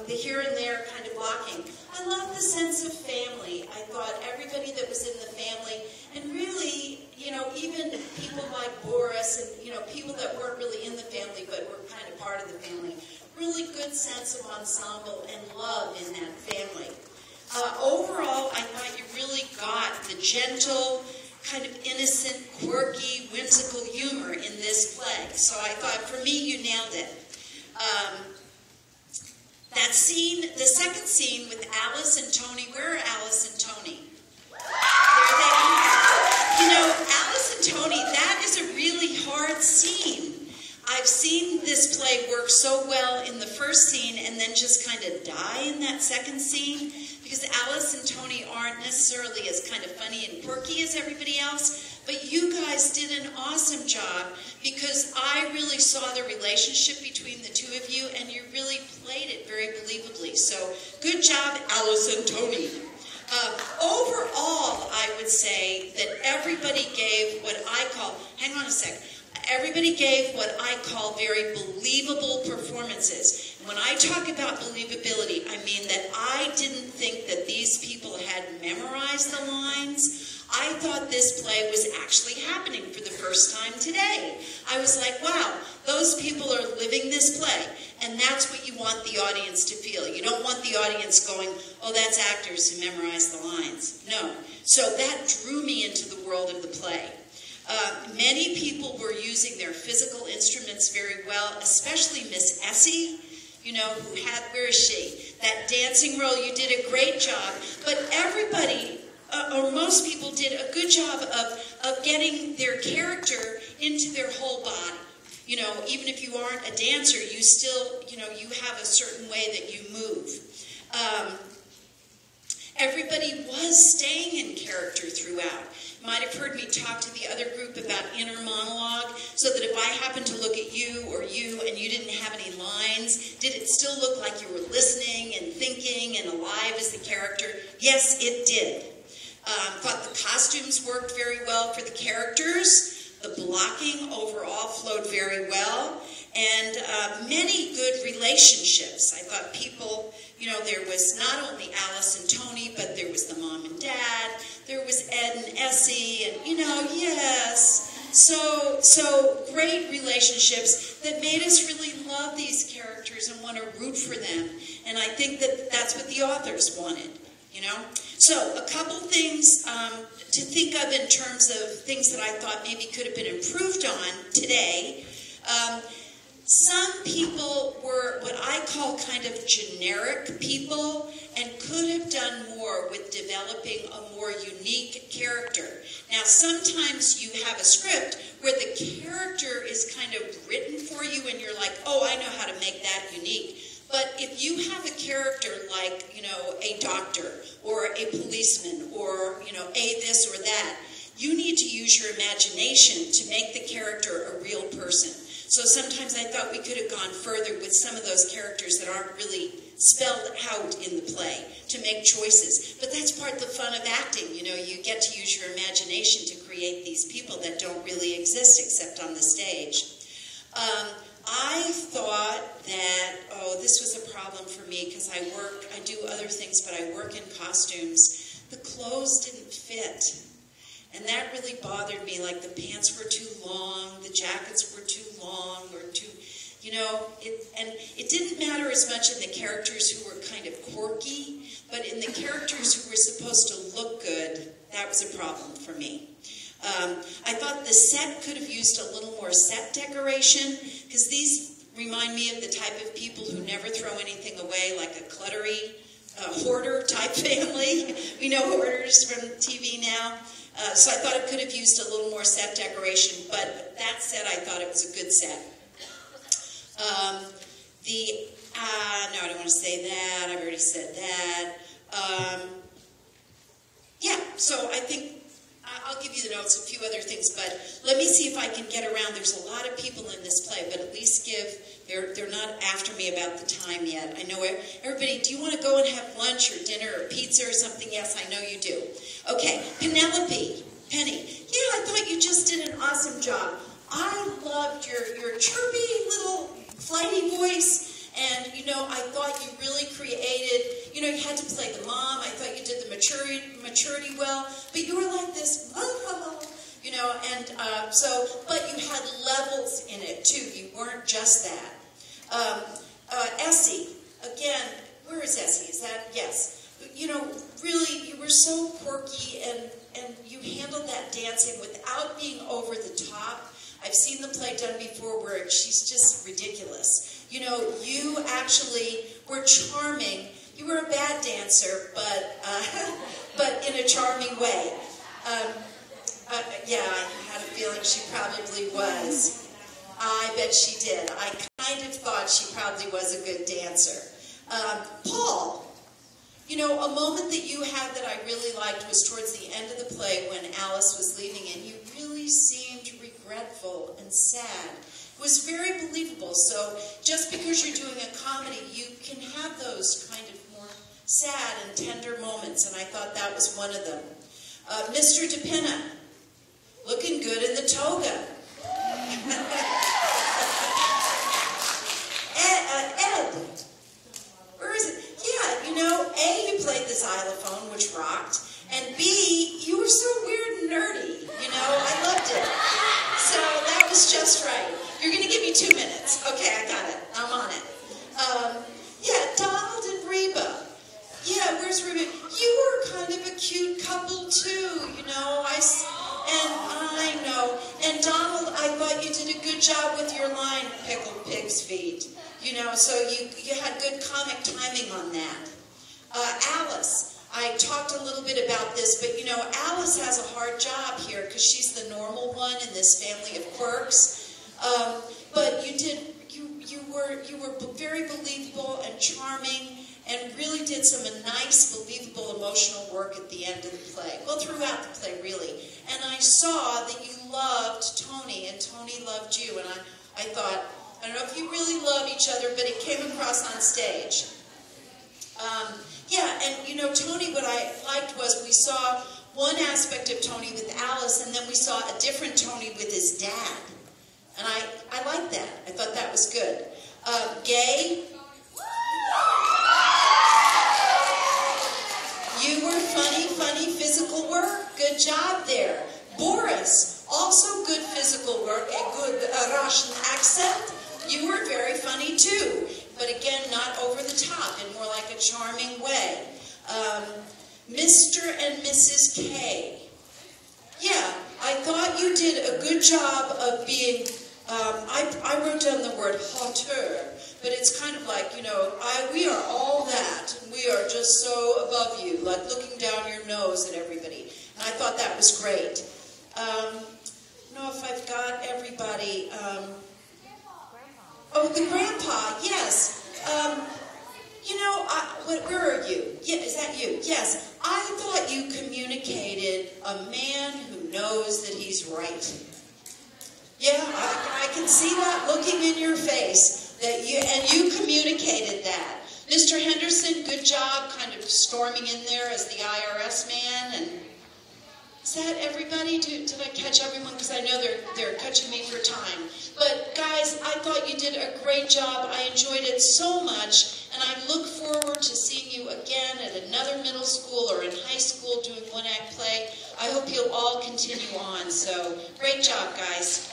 the here and there kind of blocking. I love the sense of family. I thought everybody that was in the family, and really, you know, even people like Boris and, you know, people that weren't really in the family but were kind of part of the family, really good sense of ensemble and love in that family. Overall, I thought you really got the gentle, kind of innocent, quirky, whimsical humor in this play. So I thought, for me, you nailed it. That scene, the second scene with Alice and Tony, where are Alice and Tony? There they are. You know, Alice and Tony, that is a really hard scene. I've seen this play work so well in the first scene and then just kind of die in that second scene, because Alice and Tony aren't necessarily as kind of funny and quirky as everybody else. But you guys did an awesome job, because I really saw the relationship between the two of you, and you really played it very believably. So good job, Alice and Tony. Overall, I would say that everybody gave what I call, hang on a sec, everybody gave what I call very believable performances. And when I talk about believability, I mean that I didn't think that these people had memorized the lines. I thought this play was actually happening for the first time today. I was like, wow, those people are living this play. And that's what you want the audience to feel. You don't want the audience going, oh, that's actors who memorize the lines. No. So that drew me into the world of the play. Many people were using their physical instruments very well, especially Miss Essie, you know, who had, where is she? That dancing role, you did a great job. But everybody, or most people, did a good job of getting their character into their whole body. You know, even if you aren't a dancer, you still, you know, you have a certain way that you move. Everybody was staying in character throughout. You might have heard me talk to the other group about inner monologue, so that if I happened to look at you or you and you didn't have any lines, did it still look like you were listening and thinking and alive as the character? Yes, it did. Thought the costumes worked very well for the characters. The blocking overall flowed very well. And many good relationships. I thought people, you know, there was not only Alice and Tony, but there was the mom and dad. There was Ed and Essie, and, you know, yes. So great relationships that made us really love these characters and want to root for them. And I think that that's what the authors wanted, you know. So a couple things to think of in terms of things that I thought maybe could have been improved on today. Some people were what I call kind of generic people and could have done more with developing a more unique character. Now, sometimes you have a script where the character is kind of written for you and you're like, oh, I know how to make that unique. But if you have a character like, you know, a doctor or a policeman or, you know, a this or that, you need to use your imagination to make the character a real person. So sometimes I thought we could have gone further with some of those characters that aren't really spelled out in the play to make choices. But that's part of the fun of acting. You know, you get to use your imagination to create these people that don't really exist except on the stage. I thought that, oh, this was a problem for me because I do other things, but I work in costumes. The clothes didn't fit. And that really bothered me, like the pants were too long, the jackets were too long, or too, you know, and it didn't matter as much in the characters who were kind of quirky, but in the characters who were supposed to look good, that was a problem for me. I thought the set could have used a little more set decoration, because these remind me of the type of people who never throw anything away, like a cluttery, hoarder type family. We know hoarders from TV now. So I thought it could have used a little more set decoration, but that said, I thought it was a good set. No, I don't want to say that. I've already said that. Yeah, so I think I'll give you the notes, a few other things, but let me see if I can get around. There's a lot of people in this play, but at least they're not after me about the time yet. I know everybody, do you want to go and have lunch or dinner or pizza or something? Yes, I know you do. Okay, Penny, yeah, I thought you just did an awesome job. I loved your chirpy little flighty voice, And, you know, I thought you really created, you know, you had to play the mom. I thought you did the maturity well. But you were like this, you know, and but you had levels in it, too. You weren't just that. Essie, again, where is Essie? Is that, yes. You know, really, you were so quirky, and you handled that dancing without being over the top. I've seen the play done before where she's just ridiculous. You know, you actually were charming. You were a bad dancer, but in a charming way. Yeah, I had a feeling she probably was. I bet she did. I kind of thought she probably was a good dancer. Paul. You know, a moment that you had that I really liked was towards the end of the play when Alice was leaving, and you really seemed regretful and sad. It was very believable. So just because you're doing a comedy, you can have those kind of more sad and tender moments, and I thought that was one of them. Mr. DePinna, looking good in the toga. Ed, where is it? Yeah, you know, A, you played the xylophone, which rocked, and B, you were so weird and nerdy, you know, I loved it. So that was just right. You're going to give me 2 minutes. Okay, I got it. I'm on it. Yeah, Donald and Reba. Yeah, where's Reba? You were kind of a cute couple, too, you know, I know. And Donald, I thought you did a good job with your line, pickled pig's feet. You know, so you had good comic timing on that. Alice, I talked a little bit about this, but you know, Alice has a hard job here because she's the normal one in this family of quirks. But you were very believable and charming, and really did some nice, believable, emotional work at the end of the play. Well, throughout the play, really. And I saw that you loved Tony, and Tony loved you, and I thought, I don't know if you really love each other, but it came across on stage. Yeah, and you know, Tony, what I liked was we saw one aspect of Tony with Alice, and then we saw a different Tony with his dad. And I liked that. I thought that was good. Gay, you were funny physical work. Good job there. Boris, also good physical work, a good Russian accent. You were very funny too, but again, not over the top, in more like a charming way. Mr. and Mrs. K. Yeah, I thought you did a good job of being, I wrote down the word hauteur, but it's kind of like, you know, we are all that. We are just so above you, like looking down your nose at everybody. And I thought that was great. I don't know if I've got everybody. Oh, the grandpa, yes. You know, where are you? Yeah, is that you? Yes. I thought you communicated a man who knows that he's right. Yeah, I can see that looking in your face, and you communicated that. Mr. Henderson, good job kind of storming in there as the IRS man. And is that everybody? Did I catch everyone? Because I know they're catching me for time. But guys, I thought you did a great job. I enjoyed it so much, and I look forward to seeing you again at another middle school or in high school doing one-act play. I hope you'll all continue on. So, great job, guys.